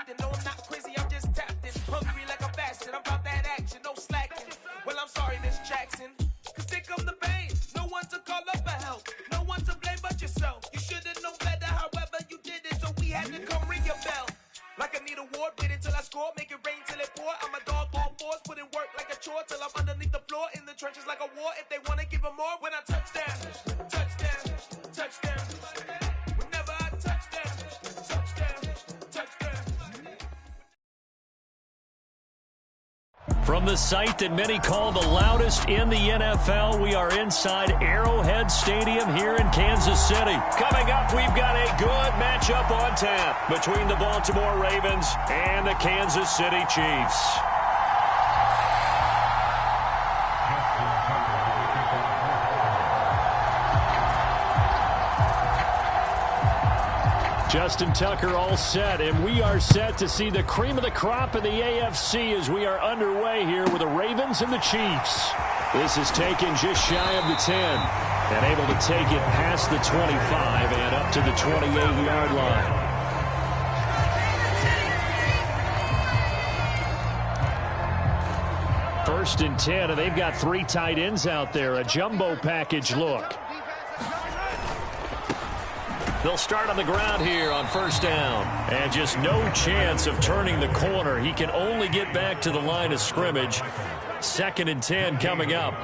adapting. No, I'm not crazy, I'm just tapped in. Hungry like a bastard, I'm about that action, no slacking. Well, I'm sorry, Miss Jackson, cause here come the pain. No one to call up for help, no one to blame but yourself. You should've known better, however you did it, so we had to come ring your bell. Like I need a ward, wait until I score, make it rain till it pour. I'm a dog on fours, put in work like a chore till I'm underneath the floor, in the trenches like a war. If they wanna give them more, when I touch down, touchdown, touchdown. Whenever I touch down, touchdown, touchdown. From the site that many call the loudest in the NFL, we are inside Arrowhead Stadium here in Kansas City. Coming up, we've got a good matchup on tap between the Baltimore Ravens and the Kansas City Chiefs. Justin Tucker all set, and we are set to see the cream of the crop in the AFC as we are underway here with the Ravens and the Chiefs. This is taken just shy of the 10 and able to take it past the 25 and up to the 28-yard line. First and 10, and they've got 3 tight ends out there, a jumbo package look. They'll start on the ground here on first down. And just no chance of turning the corner. He can only get back to the line of scrimmage. 2nd and 10 coming up.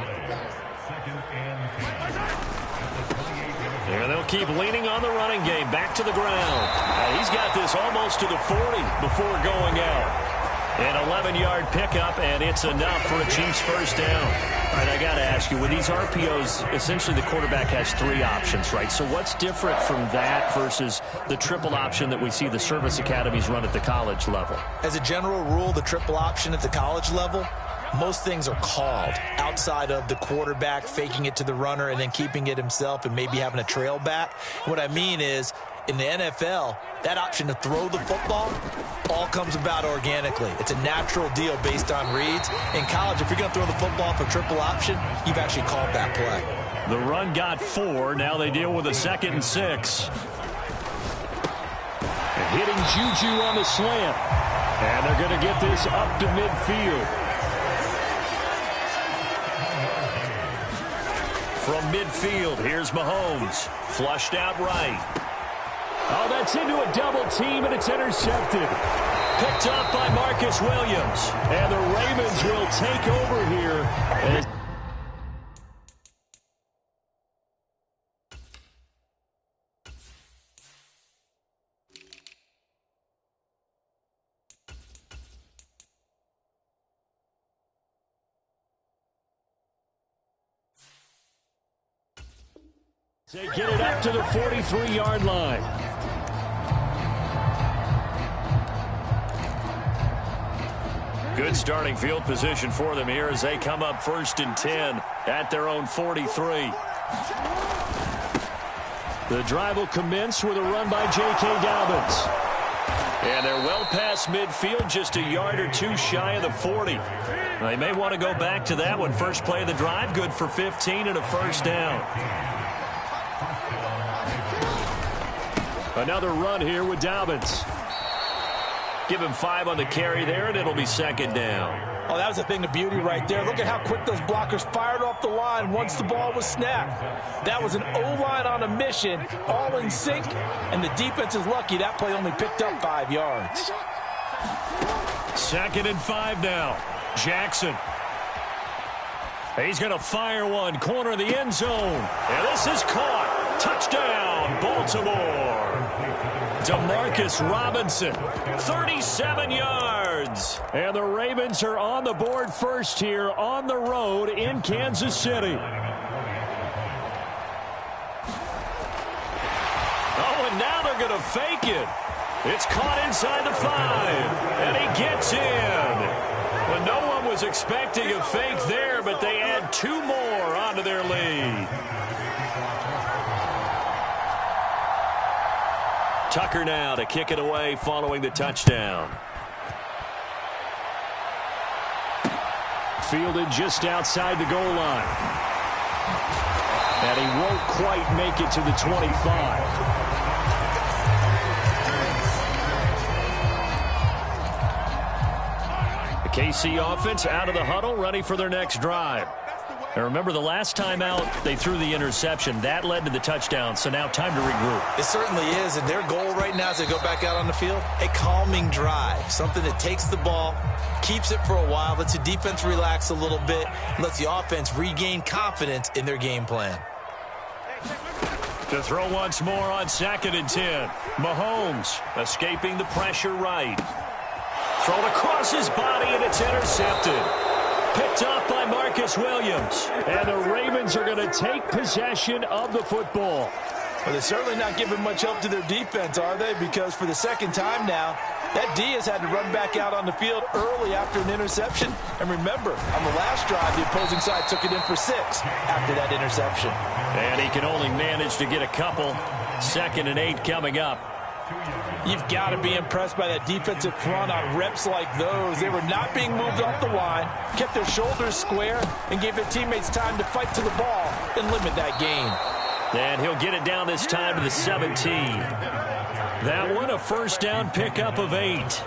And they'll keep leaning on the running game. Back to the ground. He's got this almost to the 40 before going out. An 11-yard pickup, and it's enough for a Chiefs first down. All right, I got to ask you, with these RPOs, essentially the quarterback has 3 options, right? So what's different from that versus the triple option that we see the service academies run at the college level? As a general rule, the triple option at the college level, most things are called outside of the quarterback faking it to the runner and then keeping it himself and maybe having a trail back. What I mean is, in the NFL, that option to throw the football all comes about organically. It's a natural deal based on reads. In college, if you're going to throw the football for triple option, you've actually called that play. The run got 4. Now they deal with a 2nd and 6. And hitting Juju on the slant. And they're going to get this up to midfield. From midfield, here's Mahomes. Flushed out right. Oh, that's into a double team, and it's intercepted. Picked up by Marcus Williams. And the Ravens will take over here. They get it up to the 43-yard line. Good starting field position for them here as they come up 1st and 10 at their own 43. The drive will commence with a run by J.K. Dobbins. And they're well past midfield, just a yard or 2 shy of the 40. They may want to go back to that one. First play of the drive, good for 15 and a first down. Another run here with Dobbins. Give him 5 on the carry there, and it'll be 2nd down. Oh, that was a thing of beauty right there. Look at how quick those blockers fired off the line once the ball was snapped. That was an O-line on a mission, all in sync, and the defense is lucky that play only picked up 5 yards. 2nd and 5 now. Jackson. He's going to fire one, corner of the end zone. And this is caught. Touchdown, Baltimore. Demarcus Robinson, 37 yards. And the Ravens are on the board first here on the road in Kansas City. Oh, and now they're going to fake it. It's caught inside the 5, and he gets in. Well, no one was expecting a fake there, but they add 2 more onto their lead. Tucker now to kick it away following the touchdown. Fielded just outside the goal line. And he won't quite make it to the 25. KC offense out of the huddle, ready for their next drive. And remember, the last time out, they threw the interception. That led to the touchdown, so now time to regroup. It certainly is, and their goal right now as they go back out on the field, a calming drive, something that takes the ball, keeps it for a while, lets the defense relax a little bit, and lets the offense regain confidence in their game plan. To throw once more on 2nd and 10. Mahomes escaping the pressure right. Thrown across his body, and it's intercepted. Picked up by Marcus Williams. And the Ravens are going to take possession of the football. Well, they're certainly not giving much help to their defense, are they? Because for the second time now, that D has had to run back out on the field early after an interception. And remember, on the last drive, the opposing side took it in for 6 after that interception. And he can only manage to get a couple. 2nd and 8 coming up. You've got to be impressed by that defensive front on reps like those. They were not being moved off the line, kept their shoulders square, and gave their teammates time to fight to the ball and limit that gain. And he'll get it down this time to the 17. That one, a first down pickup of 8.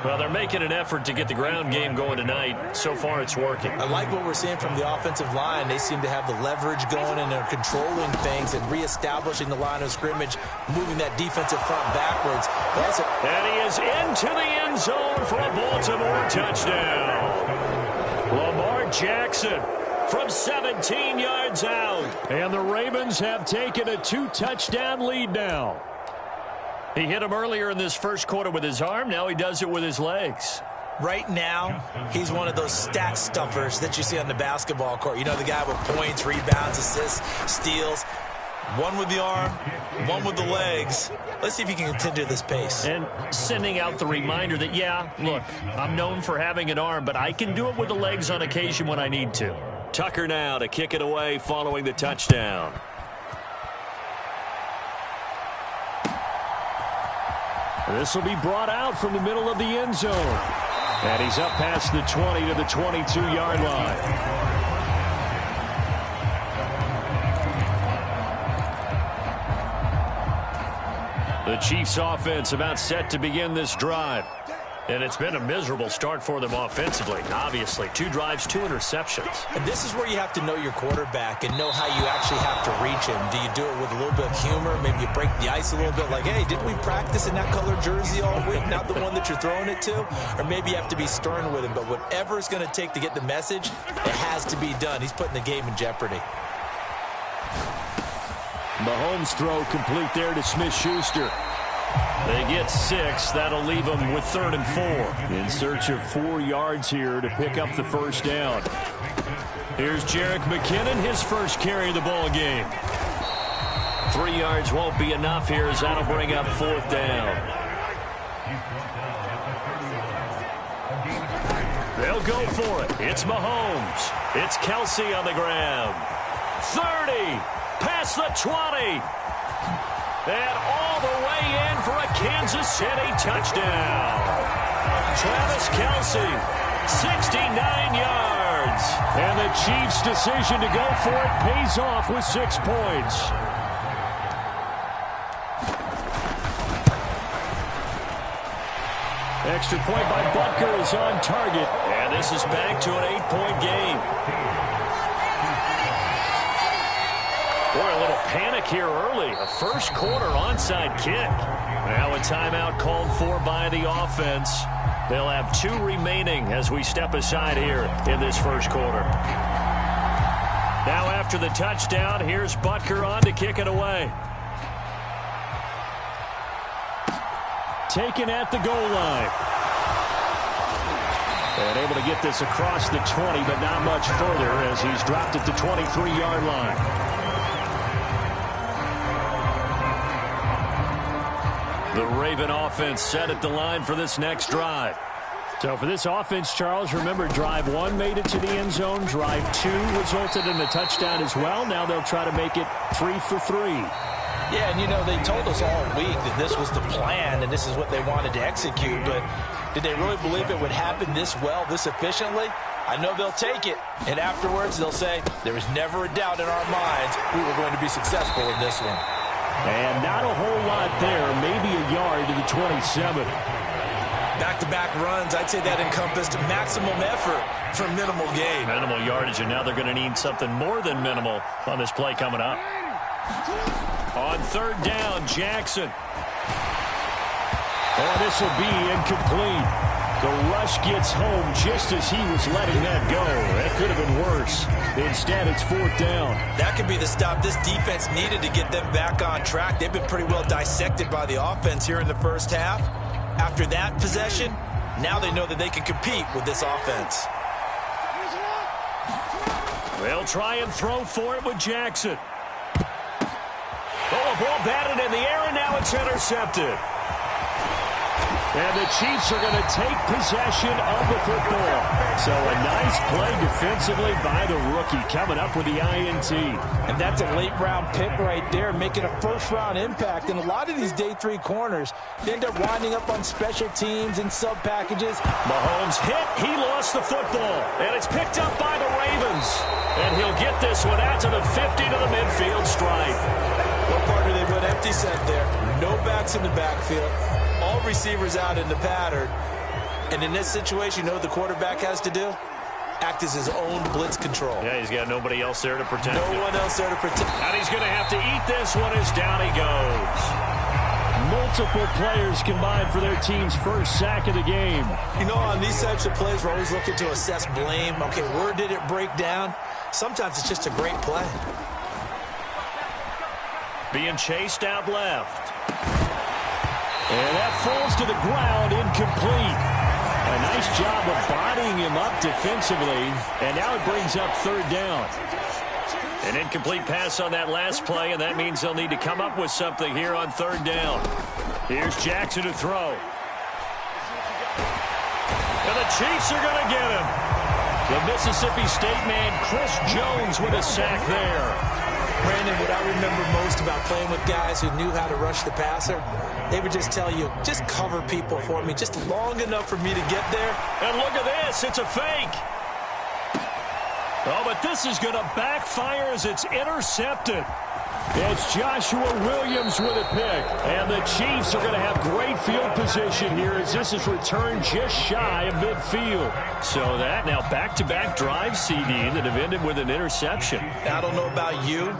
Well, they're making an effort to get the ground game going tonight. So far, it's working. I like what we're seeing from the offensive line. They seem to have the leverage going, and they're controlling things and reestablishing the line of scrimmage, moving that defensive front backwards. And he is into the end zone for a Baltimore touchdown. Lamar Jackson from 17 yards out. And the Ravens have taken a 2-touchdown lead now. He hit him earlier in this first quarter with his arm. Now he does it with his legs. Right now, he's one of those stat stuffers that you see on the basketball court. You know, the guy with points, rebounds, assists, steals. One with the arm, one with the legs. Let's see if he can continue this pace. And sending out the reminder that, yeah, look, I'm known for having an arm, but I can do it with the legs on occasion when I need to. Tucker now to kick it away following the touchdown. This will be brought out from the middle of the end zone. And he's up past the 20 to the 22-yard line. The Chiefs offense about set to begin this drive. And it's been a miserable start for them offensively. Obviously, 2 drives, 2 interceptions. And this is where you have to know your quarterback and know how you actually have to reach him. Do you do it with a little bit of humor? Maybe you break the ice a little bit like, hey, didn't we practice in that color jersey all week? Not the one that you're throwing it to? Or maybe you have to be stern with him. But whatever it's going to take to get the message, it has to be done. He's putting the game in jeopardy. Mahomes' throw complete there to Smith-Schuster. They get 6. That'll leave them with 3rd and 4. In search of 4 yards here to pick up the first down. Here's Jerick McKinnon, his first carry of the ball game. 3 yards won't be enough here as that'll bring up 4th down. They'll go for it. It's Mahomes. It's Kelsey on the ground. 30. Past the 20. And all the way in for a Kansas City touchdown. Travis Kelce, 69 yards. And the Chiefs' decision to go for it pays off with 6 points. Extra point by Butker is on target. And this is back to an 8-point game. Boy, a little panic here early. A first quarter onside kick. Now a timeout called for by the offense. They'll have 2 remaining as we step aside here in this first quarter. Now after the touchdown, here's Butker on to kick it away. Taken at the goal line. And able to get this across the 20, but not much further as he's dropped at the 23-yard line. The Raven offense set at the line for this next drive. So for this offense, Charles, remember drive 1 made it to the end zone. Drive 2 resulted in a touchdown as well. Now they'll try to make it 3 for 3. Yeah, and you know, they told us all week that this was the plan and this is what they wanted to execute. But did they really believe it would happen this well, this efficiently? I know they'll take it. And afterwards, they'll say, there was never a doubt in our minds we were going to be successful in this one. And not a whole lot there, maybe a yard to the 27. Back-to-back runs, I'd say that encompassed maximum effort for minimal gain. Minimal yardage, and now they're going to need something more than minimal on this play coming up. On third down, Jackson. And this will be incomplete. The rush gets home just as he was letting that go. That could have been worse. Instead, it's fourth down. That could be the stop this defense needed to get them back on track. They've been pretty well dissected by the offense here in the first half. After that possession, now they know that they can compete with this offense. They'll try and throw for it with Jackson. Oh, a ball batted in the air, and now it's intercepted. And the Chiefs are going to take possession of the football. So a nice play defensively by the rookie, coming up with the INT. And that's a late-round pick right there, making a first-round impact. And a lot of these day three corners, they end up winding up on special teams and sub-packages. Mahomes hit. He lost the football. And it's picked up by the Ravens. And he'll get this one out to the 50 to the midfield stripe. What part do they run empty set there? No backs in the backfield. All receivers out in the pattern. And in this situation, you know what the quarterback has to do? Act as his own blitz control. Yeah, he's got nobody else there to protect him. No one else there to protect. And he's going to have to eat this one as down he goes. Multiple players combined for their team's first sack of the game. You know, on these types of plays, we're always looking to assess blame. Okay, where did it break down? Sometimes it's just a great play. Being chased out left. And that falls to the ground, incomplete. A nice job of bodying him up defensively. And now it brings up third down. An incomplete pass on that last play, and that means they'll need to come up with something here on third down. Here's Jackson to throw. And the Chiefs are going to get him. The Mississippi State man, Chris Jones, with a sack there. Brandon, what I remember most about playing with guys who knew how to rush the passer, they would just tell you, just cover people for me, just long enough for me to get there. And look at this, it's a fake. Oh, but this is going to backfire as it's intercepted. It's Joshua Williams with a pick. And the Chiefs are going to have great field position here as this is returned just shy of midfield. So that now back-to-back drive, CD, that have ended with an interception. I don't know about you,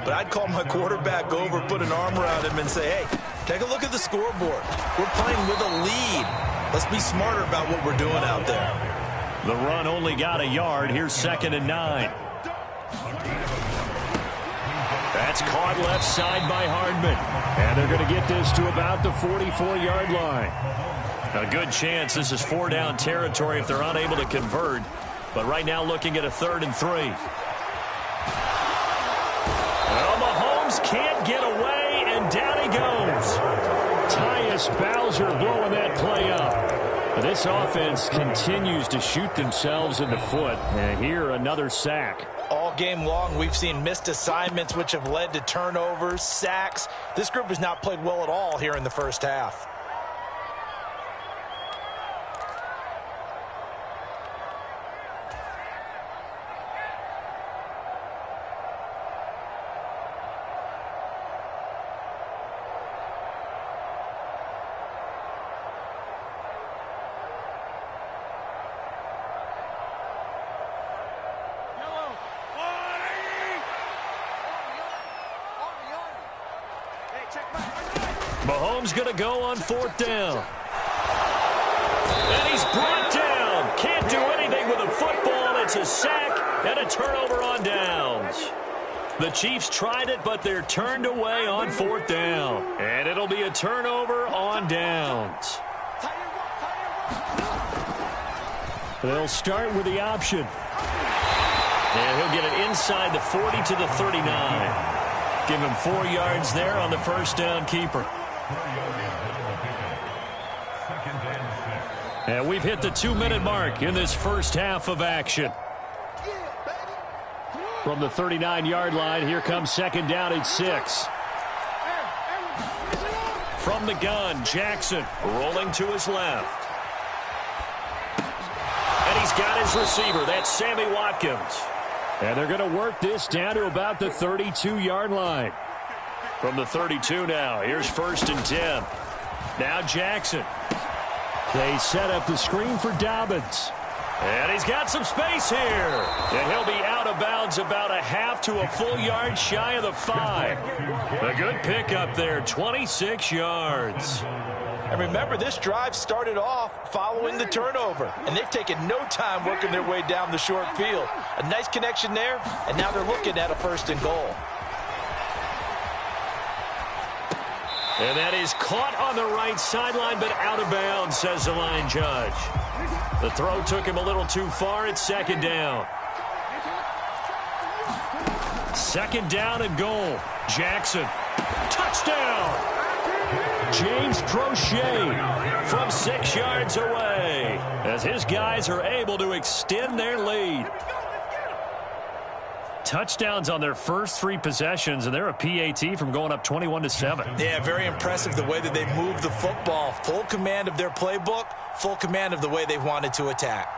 but I'd call my quarterback over, put an arm around him, and say, hey, take a look at the scoreboard. We're playing with a lead. Let's be smarter about what we're doing out there. The run only got a yard. Here's 2nd and 9. That's caught left side by Hardman. And they're going to get this to about the 44-yard line. A good chance this is 4-down territory if they're unable to convert. But right now looking at a 3rd and 3. Well, Mahomes can't get away, and down he goes. Tyus Bowser blowing that play up. This offense continues to shoot themselves in the foot. And here, another sack. All game long, we've seen missed assignments, which have led to turnovers, sacks. This group has not played well at all here in the first half. Mahomes going to go on 4th down. And he's brought down. Can't do anything with the football. It's a sack and a turnover on downs. The Chiefs tried it, but they're turned away on 4th down. And it'll be a turnover on downs. They'll start with the option. And he'll get it inside the 40 to the 39. Give him 4 yards there on the first down keeper. And we've hit the 2-minute mark in this first half of action. From the 39-yard line, here comes 2nd down and 6. From the gun, Jackson rolling to his left. And he's got his receiver. That's Sammy Watkins. And they're going to work this down to about the 32-yard line. From the 32 now, here's 1st and 10. Now Jackson. They set up the screen for Dobbins. And he's got some space here. And he'll be out of bounds about a half to a full yard shy of the 5. A good pickup there, 26 yards. And remember, this drive started off following the turnover. And they've taken no time working their way down the short field. A nice connection there, and now they're looking at a 1st and goal. And that is caught on the right sideline, but out of bounds, says the line judge. The throw took him a little too far. It's 2nd down. 2nd down and goal. Jackson. Touchdown! James Prochet from 6 yards away as his guys are able to extend their lead. Touchdowns on their first 3 possessions, and they're a PAT from going up 21-7. Yeah, very impressive the way that they moved the football. Full command of their playbook, full command of the way they wanted to attack.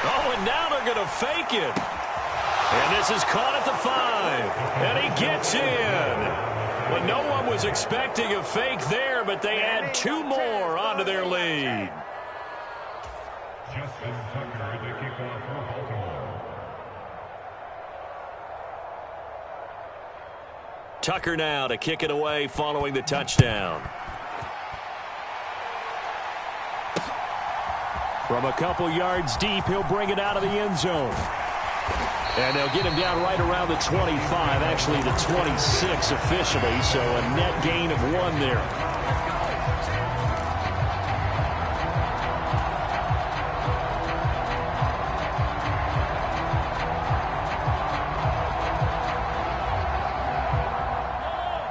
Oh, and now they're going to fake it. And this is caught at the 5. And he gets in. Well, no one was expecting a fake there, but they add 2 more onto their lead. Justin Tucker, the kickoff for Baltimore. Tucker now to kick it away following the touchdown. From a couple yards deep, he'll bring it out of the end zone. And they'll get him down right around the 25, actually the 26 officially, so a net gain of 1 there.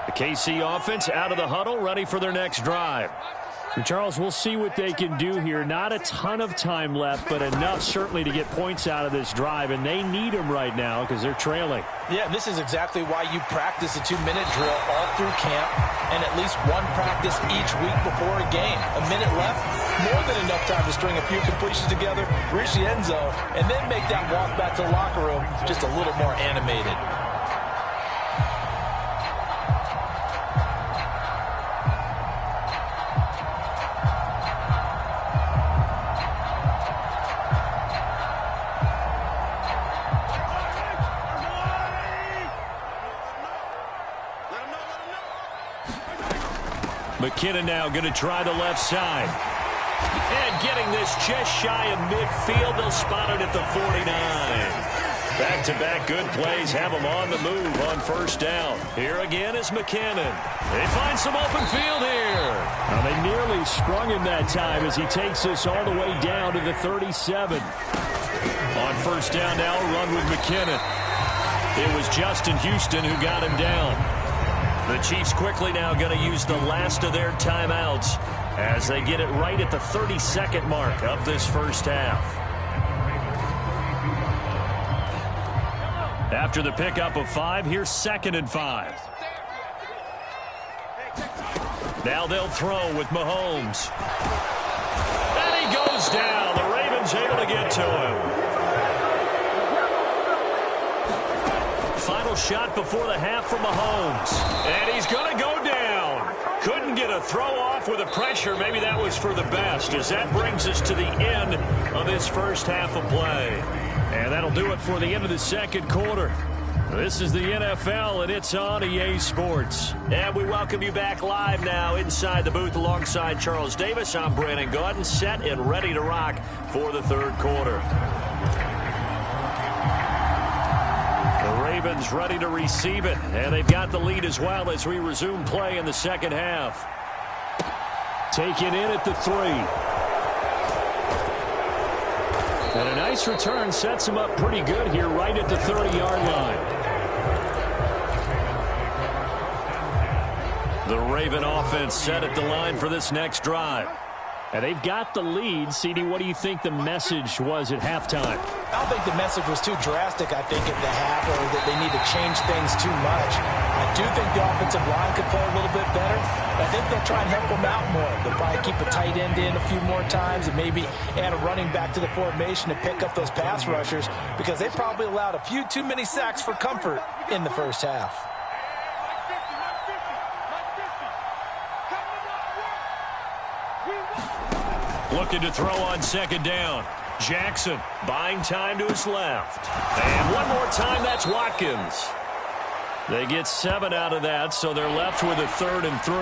The KC offense out of the huddle, ready for their next drive. Charles, we'll see what they can do here. Not a ton of time left, but enough certainly to get points out of this drive, and they need them right now because they're trailing. Yeah, this is exactly why you practice a 2-minute drill all through camp and at least 1 practice each week before a game. A minute left, more than enough time to string a few completions together, reach the end zone, and then make that walk back to the locker room just a little more animated. McKinnon now going to try the left side. And getting this just shy of midfield. They'll spot it at the 49. Back-to-back good plays have them on the move on 1st down. Here again is McKinnon. They find some open field here. Now they nearly sprung him that time as he takes this all the way down to the 37. On 1st down now, run with McKinnon. It was Justin Houston who got him down. The Chiefs quickly now going to use the last of their timeouts as they get it right at the 32nd mark of this first half. After the pickup of 5, here's 2nd and 5. Now they'll throw with Mahomes. And he goes down. The Ravens able to get to him. Final shot before the half from Mahomes. And he's going to go down. Couldn't get a throw off with the pressure. Maybe that was for the best, as that brings us to the end of this first half of play. And that'll do it for the end of the 2nd quarter. This is the NFL, and it's on EA Sports. And we welcome you back live now inside the booth alongside Charles Davis. I'm Brandon Gaudin, set and ready to rock for the 3rd quarter. Ravens ready to receive it, and they've got the lead as well as we resume play in the 2nd half. Taken in at the 3. And a nice return sets him up pretty good here right at the 30-yard line. The Raven offense set at the line for this next drive. And they've got the lead. CD, what do you think the message was at halftime? I don't think the message was too drastic, I think, at the half, or that they need to change things too much. I do think the offensive line could play a little bit better. I think they'll try and help them out more. They'll probably keep a tight end in a few more times and maybe add a running back to the formation to pick up those pass rushers, because they probably allowed a few too many sacks for comfort in the first half. Looking to throw on second down. Jackson buying time to his left. And one more time, that's Watkins. They get 7 out of that, so they're left with a 3rd and 3.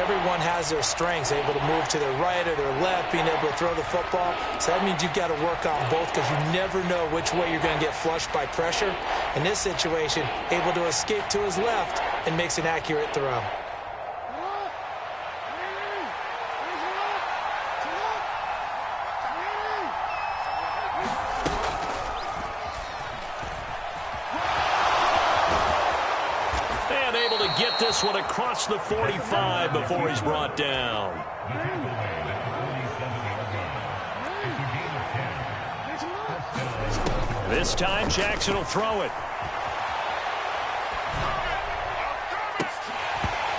Everyone has their strengths, able to move to their right or their left, being able to throw the football. So that means you've got to work on both because you never know which way you're going to get flushed by pressure. In this situation, able to escape to his left and makes an accurate throw. Get this one across the 45 before he's brought down. This time Jackson will throw it.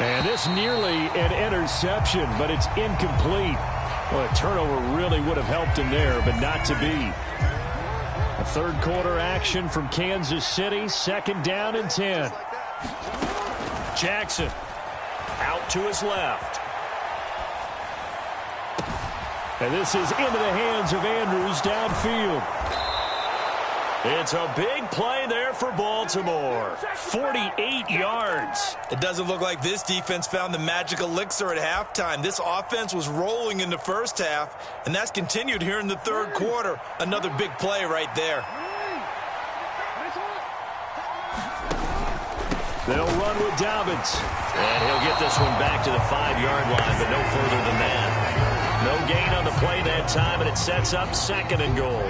And this nearly an interception, but it's incomplete. Well, a turnover really would have helped him there, but not to be. A third quarter action from Kansas City, 2nd down and 10. Jackson out to his left. And this is into the hands of Andrews downfield. It's a big play there for Baltimore. 48 yards. It doesn't look like this defense found the magic elixir at halftime. This offense was rolling in the first half, and that's continued here in the third quarter. Another big play right there. They'll run with Dobbins. And he'll get this one back to the 5-yard line, but no further than that. No gain on the play that time, and it sets up 2nd and goal.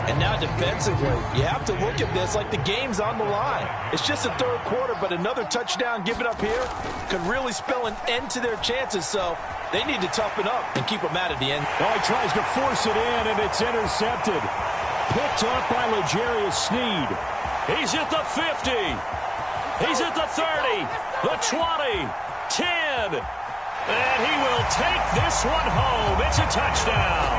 And now defensively, you have to look at this like the game's on the line. It's just a third quarter, but another touchdown given up here could really spell an end to their chances, so they need to toughen up and keep them out at the end. Oh, he tries to force it in, and it's intercepted. Picked up by L'Jarius Sneed. He's at the 50. He's at the 30, the 20, 10, and he will take this one home. It's a touchdown.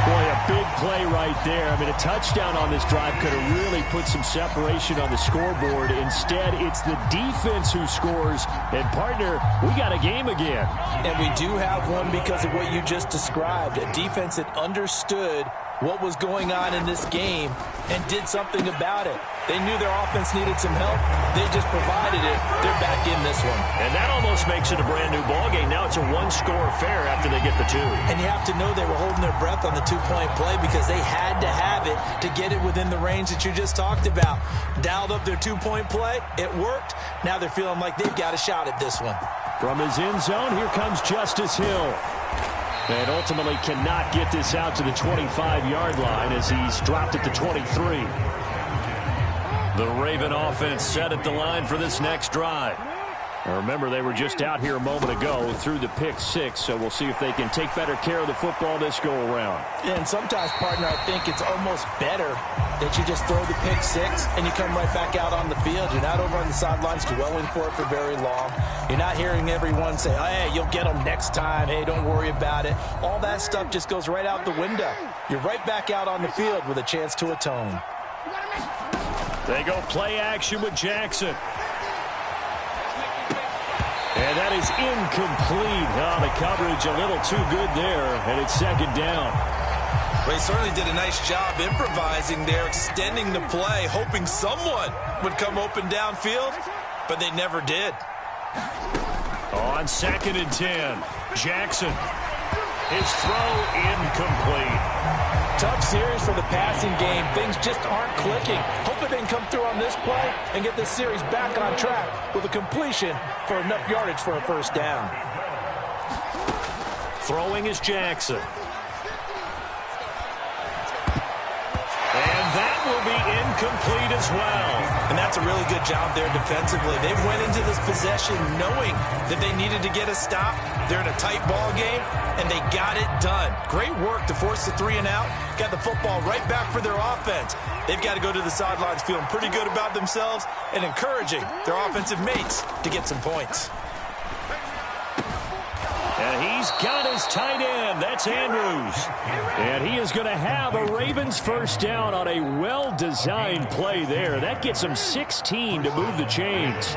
Boy, a big play right there. I mean, a touchdown on this drive could have really put some separation on the scoreboard. Instead, it's the defense who scores. And, partner, we got a game again. And we do have one because of what you just described. A defense that understood what was going on in this game and did something about it. They knew their offense needed some help. They just provided it. They're back in this one. And that almost makes it a brand-new ballgame. Now it's a one-score affair after they get the 2. And you have to know they were holding their breath on the 2-point play because they had to have it to get it within the range that you just talked about. Dialed up their 2-point play. It worked. Now they're feeling like they've got a shot at this one. From his end zone, here comes Justice Hill. And ultimately cannot get this out to the 25-yard line as he's dropped at the 23. The Raven offense set at the line for this next drive. Now remember, they were just out here a moment ago through the pick 6, so we'll see if they can take better care of the football this go-around. Yeah, and sometimes, partner, I think it's almost better that you just throw the pick 6 and you come right back out on the field. You're not over on the sidelines dwelling for it for very long. You're not hearing everyone say, oh, hey, you'll get them next time. Hey, don't worry about it. All that stuff just goes right out the window. You're right back out on the field with a chance to atone. They go play action with Jackson. And that is incomplete. Oh, the coverage a little too good there, and it's 2nd down. Well, he certainly did a nice job improvising there, extending the play, hoping someone would come open downfield, but they never did. On 2nd and 10, Jackson. His throw incomplete. Tough series for the passing game. Things just aren't clicking. Hoping they can come through on this play and get this series back on track with a completion for enough yardage for a first down. Throwing is Jackson. And that will be incomplete as well. And that's a really good job there defensively. They went into this possession knowing that they needed to get a stop. They're in a tight ball game, and they got it done. Great work to force the 3 and out. Got the football right back for their offense. They've got to go to the sidelines feeling pretty good about themselves and encouraging their offensive mates to get some points. And he's got his tight end. That's Andrews. And he is going to have a Ravens first down on a well-designed play there. That gets him 16 to move the chains.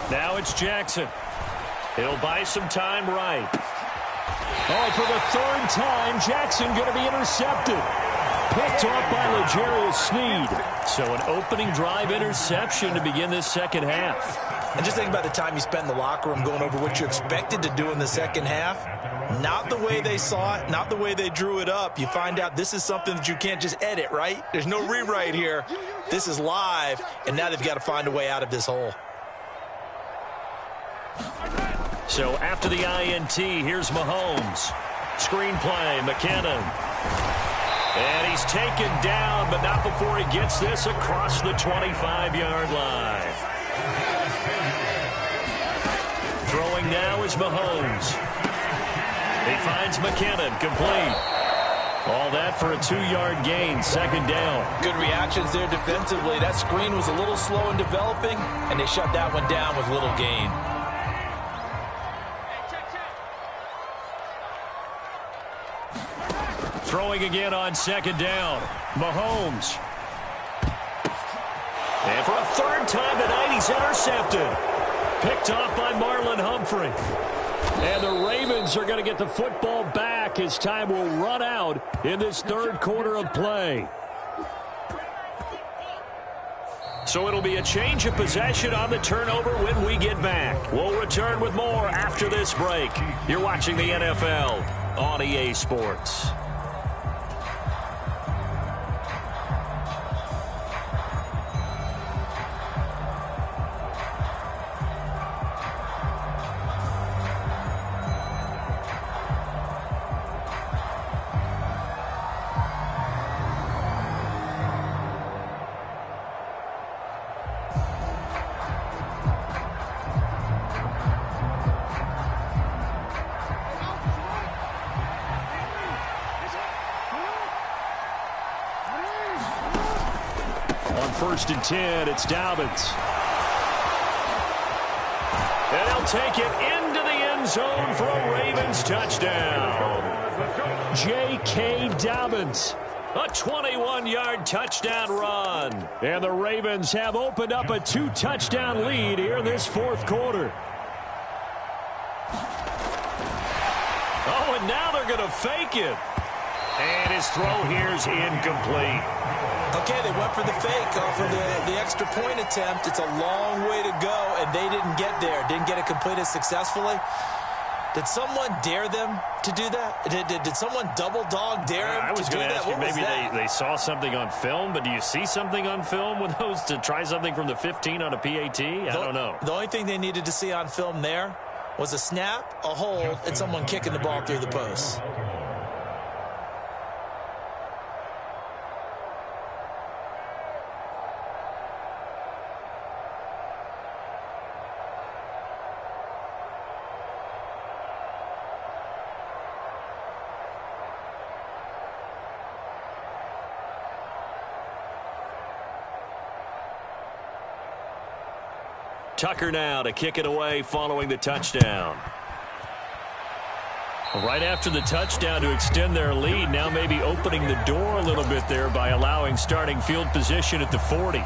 Now it's Jackson. He'll buy some time right. Oh, for the third time, Jackson going to be intercepted. Picked off by L'Jarius Sneed. So an opening drive interception to begin this second half. And just think about the time you spent in the locker room going over what you expected to do in the second half. Not the way they saw it, not the way they drew it up. You find out this is something that you can't just edit, right? There's no rewrite here. This is live, and now they've got to find a way out of this hole. So after the INT, here's Mahomes. Screenplay, McKinnon. And he's taken down, but not before he gets this across the 25-yard line. Throwing now is Mahomes. He finds McKinnon, complete. All that for a 2-yard gain, second down. Good reactions there defensively. That screen was a little slow in developing, and they shut that one down with little gain. Throwing again on second down. Mahomes. And for a third time tonight, he's intercepted. Picked off by Marlon Humphrey. And the Ravens are going to get the football back as time will run out in this third quarter of play. So it'll be a change of possession on the turnover when we get back. We'll return with more after this break. You're watching the NFL on EA Sports. First and 10, it's Dobbins. And he'll take it into the end zone for a Ravens touchdown. J.K. Dobbins, a 21-yard touchdown run. And the Ravens have opened up a 2-touchdown lead here in this fourth quarter. Oh, and now they're going to fake it. And his throw here is incomplete. Okay, they went for the fake off of the extra point attempt. It's a long way to go, and they didn't get there. Didn't get it completed successfully. Did someone dare them to do that? Did someone double dog dare him I was to do going to that? ask you, maybe they saw something on film, but do you see something on film with those to try something from the 15 on a PAT? I don't know. The only thing they needed to see on film there was a snap, a hold, and someone kicking the ball through the post. Tucker now to kick it away following the touchdown. Right after the touchdown to extend their lead, now maybe opening the door a little bit there by allowing starting field position at the 40.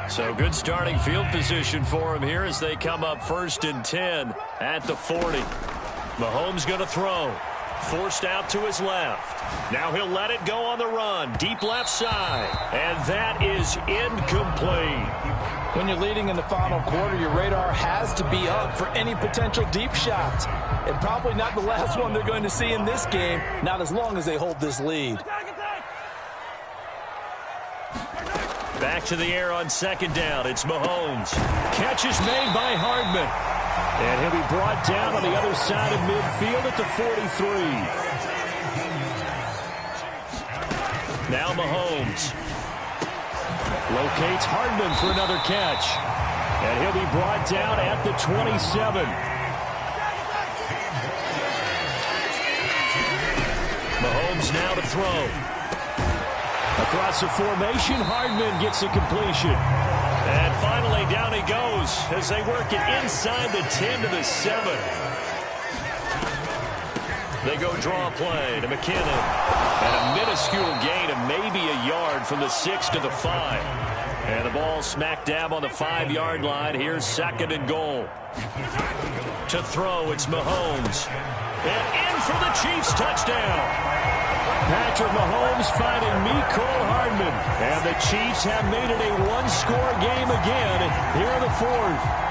So good starting field position for him here as they come up first and 10 at the 40. Mahomes going to throw. Forced out to his left. Now he'll let it go on the run. Deep left side. And that is incomplete. When you're leading in the final quarter, your radar has to be up for any potential deep shots. And probably not the last one they're going to see in this game, not as long as they hold this lead. Back to the air on second down. It's Mahomes. Catch is made by Hardman. And he'll be brought down on the other side of midfield at the 43. Now Mahomes. Locates Hardman for another catch. And he'll be brought down at the 27. Mahomes now to throw. Across the formation, Hardman gets a completion. And finally, down he goes as they work it inside the 10 to the 7. They go draw play to McKinnon. And a minuscule gain of maybe a yard from the 6 to the 5. And the ball smack dab on the 5-yard line. Here's 2nd and goal. To throw, it's Mahomes. And in for the Chiefs touchdown. Patrick Mahomes finding Mecole Hardman. And the Chiefs have made it a one-score game again here in the 4th.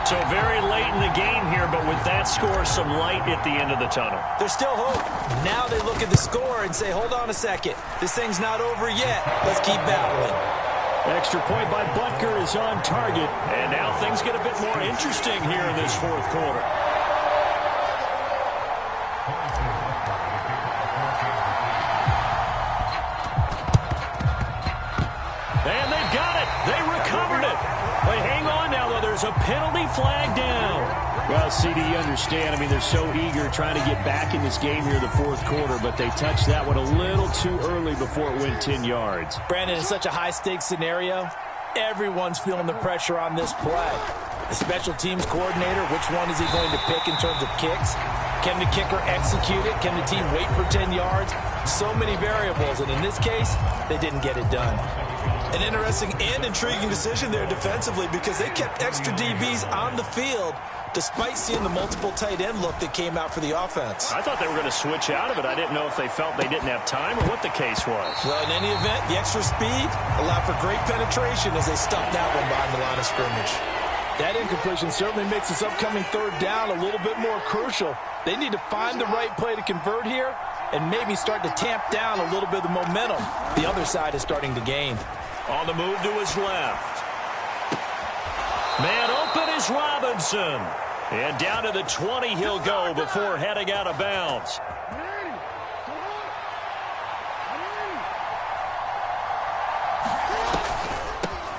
So very late in the game here, but with that score, some light at the end of the tunnel. There's still hope. Now they look at the score and say, hold on a second. This thing's not over yet. Let's keep battling. Extra point by Butker is on target. And now things get a bit more interesting here in this 4th quarter. And they've got it. They recovered it. But hang on now, though. There's a penalty flag down. Well, CD, you understand. I mean, they're so eager trying to get back in this game here in the 4th quarter, but they touched that one a little too early before it went 10 yards. Brandon, in such a high-stakes scenario, everyone's feeling the pressure on this play. The special teams coordinator, which one is he going to pick in terms of kicks? Can the kicker execute it? Can the team wait for 10 yards? So many variables, and in this case, they didn't get it done. An interesting and intriguing decision there defensively because they kept extra DBs on the field despite seeing the multiple tight end look that came out for the offense. I thought they were going to switch out of it. I didn't know if they felt they didn't have time or what the case was. Well, in any event, the extra speed allowed for great penetration as they stuffed that one behind the line of scrimmage. That incompletion certainly makes this upcoming 3rd down a little bit more crucial. They need to find the right play to convert here and maybe start to tamp down a little bit of the momentum the other side is starting to gain. On the move to his left. Man open is Robinson. And down to the 20 he'll go before heading out of bounds.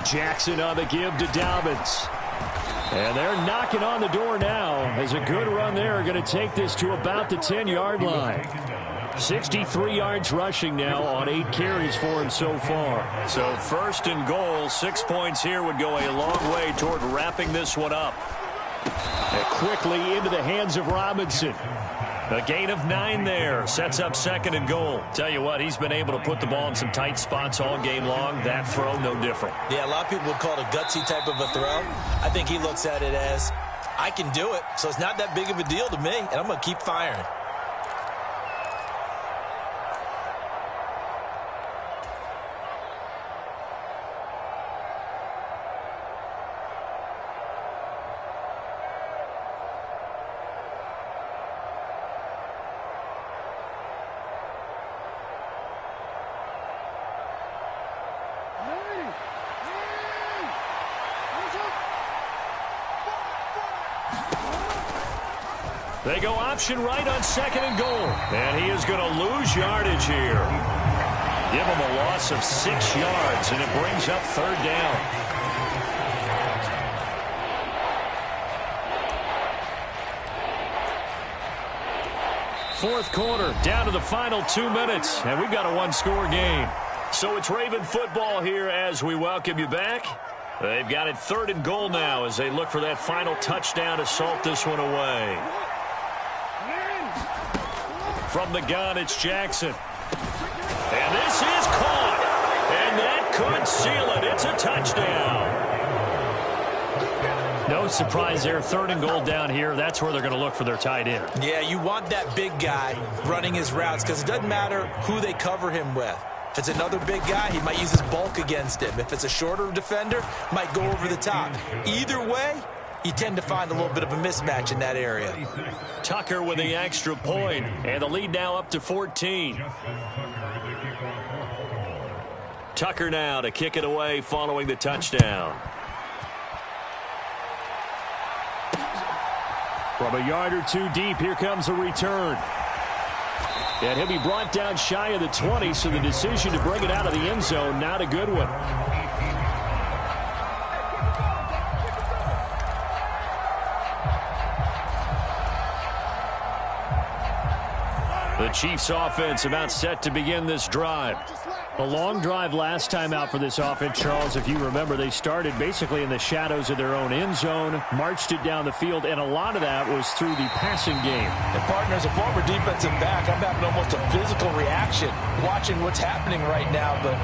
Jackson on the give to Dobbins. And they're knocking on the door now as a good run there are going to take this to about the 10-yard line. 63 yards rushing now on 8 carries for him so far. So 1st and goal, 6 points here would go a long way toward wrapping this one up. And quickly into the hands of Robinson. A gain of 9 there. Sets up 2nd and goal. Tell you what, he's been able to put the ball in some tight spots all game long. That throw, no different. Yeah, a lot of people would call it a gutsy type of a throw. I think he looks at it as, I can do it, so it's not that big of a deal to me, and I'm going to keep firing. They go option right on 2nd and goal. And he is going to lose yardage here. Give him a loss of 6 yards, and it brings up 3rd down. Fourth quarter, down to the final 2 minutes, and we've got a one-score game. So it's Raven football here as we welcome you back. They've got it 3rd and goal now as they look for that final touchdown to salt this one away. From the gun, it's Jackson. And this is caught. And that could seal it. It's a touchdown. No surprise there. 3rd and goal down here. That's where they're going to look for their tight end. Yeah, you want that big guy running his routes because it doesn't matter who they cover him with. If it's another big guy, he might use his bulk against him. If it's a shorter defender, might go over the top. Either way, you tend to find a little bit of a mismatch in that area. Tucker with the extra point, and the lead now up to 14. Tucker now to kick it away following the touchdown. From a yard or 2 deep, here comes a return. And he'll be brought down shy of the 20, so the decision to bring it out of the end zone, not a good one. The Chiefs offense about set to begin this drive. A long drive last time out for this offense, Charles. If you remember, they started basically in the shadows of their own end zone, marched it down the field, and a lot of that was through the passing game. And partner, as a former defensive back, I'm having almost a physical reaction watching what's happening right now. But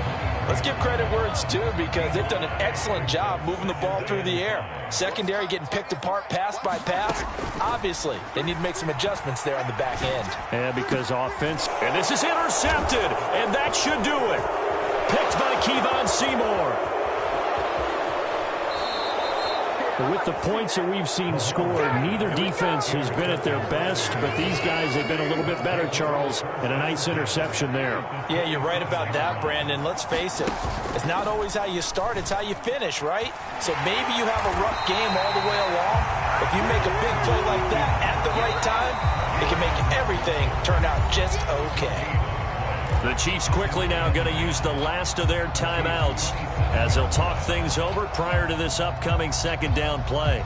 let's give credit where it's due, because they've done an excellent job moving the ball through the air. Secondary getting picked apart pass by pass. Obviously, they need to make some adjustments there on the back end. Yeah, because offense. And this is intercepted, and that should do it. Picked by Kevon Seymour. But with the points that we've seen scored, neither defense has been at their best, but these guys have been a little bit better, Charles, and a nice interception there. Yeah, you're right about that, Brandon. Let's face it. It's not always how you start, it's how you finish, right? So maybe you have a rough game all the way along. If you make a big play like that at the right time, it can make everything turn out just okay. The Chiefs quickly now going to use the last of their timeouts as they'll talk things over prior to this upcoming second down play.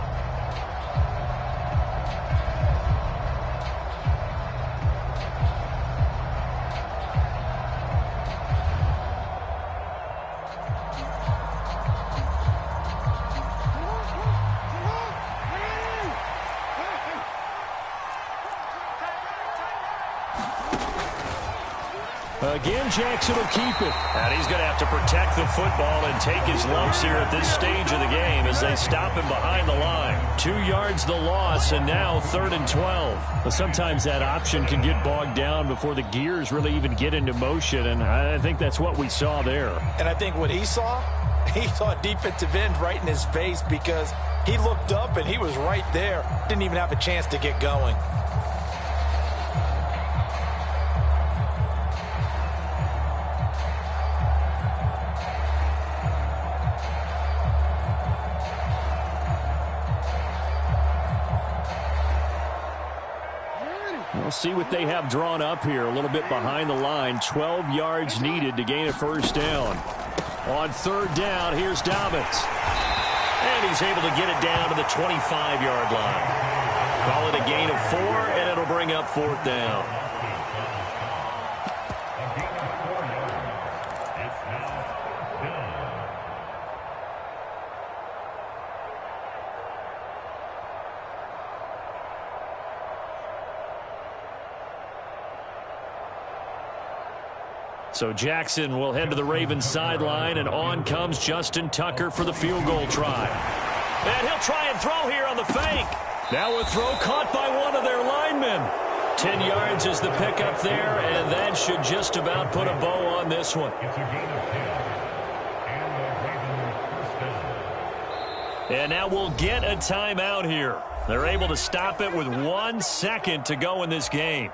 Again, Jackson will keep it. And he's going to have to protect the football and take his lumps here at this stage of the game as they stop him behind the line. 2 yards the loss, and now 3rd and 12. But sometimes that option can get bogged down before the gears really even get into motion, and I think that's what we saw there. And I think what he saw a defensive end right in his face, because he looked up and he was right there. Didn't even have a chance to get going. We'll see what they have drawn up here. A little bit behind the line. 12 yards needed to gain a first down. On 3rd down, here's Dobbins. And he's able to get it down to the 25-yard line. Call it a gain of 4, and it'll bring up 4th down. So Jackson will head to the Ravens sideline, and on comes Justin Tucker for the field goal try. And he'll try and throw here on the fake. Now a throw caught by one of their linemen. 10 yards is the pickup there, and that should just about put a bow on this one. It's a gain of 10. And the Ravens first down. And now we'll get a timeout here. They're able to stop it with 1 second to go in this game.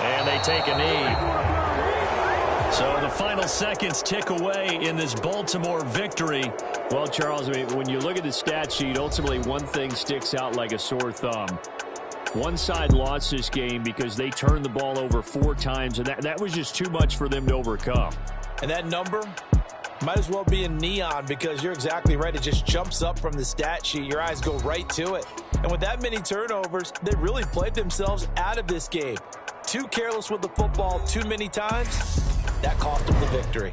And they take a knee. So the final seconds tick away in this Baltimore victory. Well, Charles, I mean, when you look at the stat sheet, ultimately one thing sticks out like a sore thumb. One side lost this game because they turned the ball over 4 times, and that was just too much for them to overcome. And that number might as well be in neon, because you're exactly right. It just jumps up from the stat sheet. Your eyes go right to it. And with that many turnovers, they really played themselves out of this game. Too careless with the football too many times. That cost them the victory.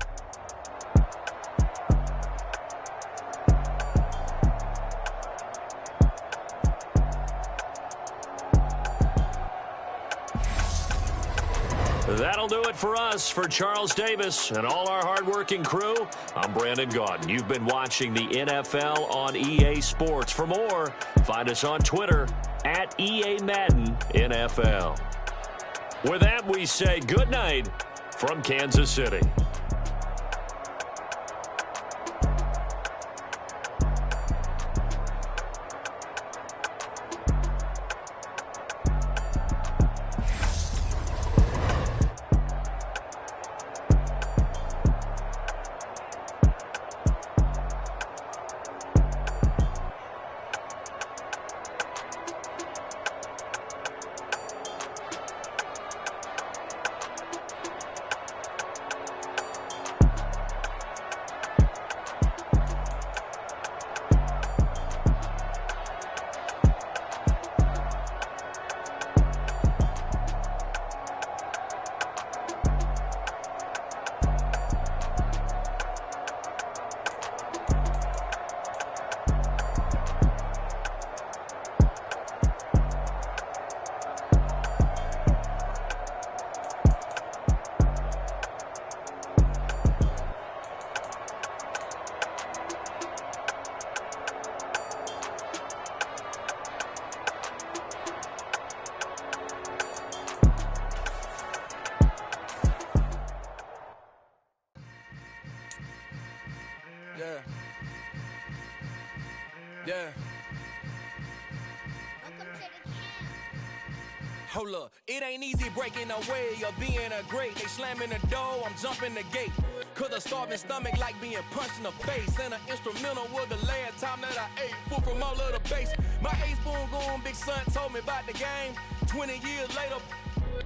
That'll do it for us. For Charles Davis and all our hardworking crew, I'm Brandon Gaudin. You've been watching the NFL on EA Sports. For more, find us on Twitter at EA Madden NFL. With that, we say good night from Kansas City. Hold up, it ain't easy breaking away or being a great. They slamming the door, I'm jumping the gate. Cause a starving stomach like being punched in the face. And an instrumental was the last time that I ate. Full from all of the bass. My ace boom goon, big son told me about the game. 20 years later,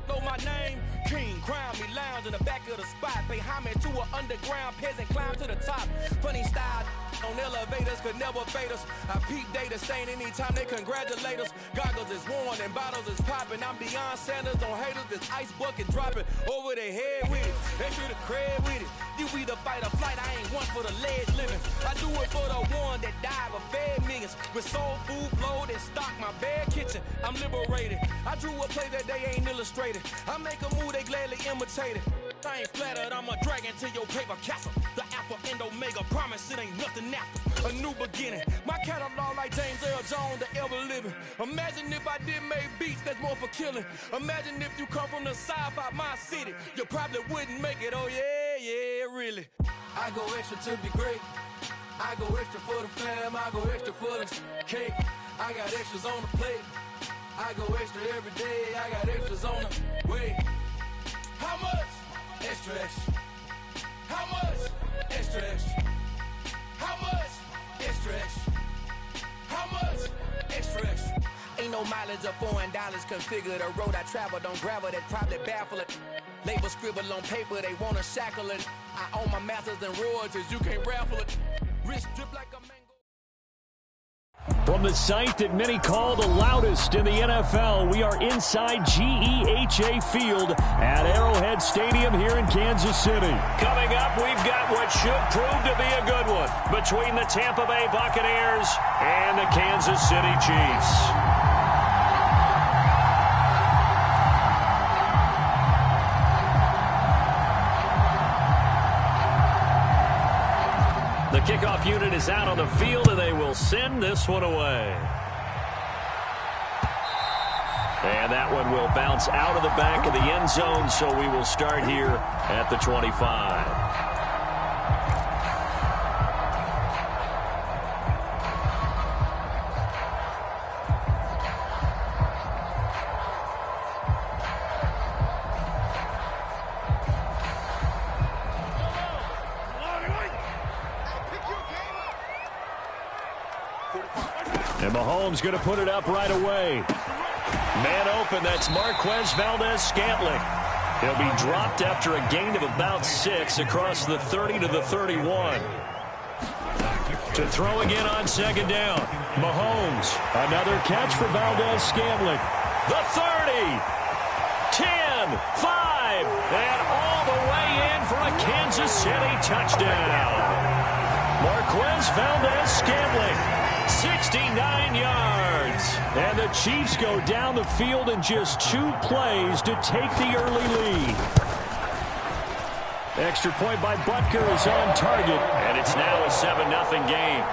know my name. King, crown me, lounge in the back of the spot. Pay homage to an underground peasant, climb to the top. Funny style on elevators could never fade us. I peep data stain anytime they congratulate us. Goggles is worn and bottles is popping. I'm beyond Sanders on haters. This ice bucket dropping over their head with it. They should have cred with it. You either fight or flight. I ain't one for the ledge living. I do it for the one that died but fed millions. With soul food flowed and stocked my bare kitchen. I'm liberated. I drew a play that they ain't illustrated. I make a move they gladly imitate it. I ain't flattered, I'm a dragon to your paper castle. The Alpha and Omega, promise it ain't nothing after. A new beginning, my catalog like James Earl Jones, the ever living. Imagine if I did make beats that's more for killing. Imagine if you come from the south out my city. You probably wouldn't make it, oh yeah, really. I go extra to be great. I go extra for the fam, I go extra for the cake. I got extras on the plate. I go extra every day, I got extras on the way. How much? Extra, extra. How much? Extra, extra. How much? Extra, extra. How much? Extra, extra. Ain't no mileage of $4 configure the road I travel. Don't gravel that probably baffle it. Label scribble on paper, they wanna shackle it. I own my masters and royalties, you can't raffle it. Wrist drip like a mango. From the site that many call the loudest in the NFL, we are inside GEHA Field at Arrowhead Stadium here in Kansas City. Coming up, we've got what should prove to be a good one between the Tampa Bay Buccaneers and the Kansas City Chiefs. The kickoff unit is out on the field, and they will send this one away. And that one will bounce out of the back of the end zone, so we will start here at the 25. And Mahomes going to put it up right away. Man open, that's Marquez Valdes-Scantling. He'll be dropped after a gain of about 6 across the 30 to the 31. To throw again on second down. Mahomes, another catch for Valdes-Scantling. The 30, 10, 5, and all the way in for a Kansas City touchdown. Marquez Valdes-Scantling. 69 yards. And the Chiefs go down the field in just 2 plays to take the early lead. Extra point by Butker is on target. And it's now a 7-0 game.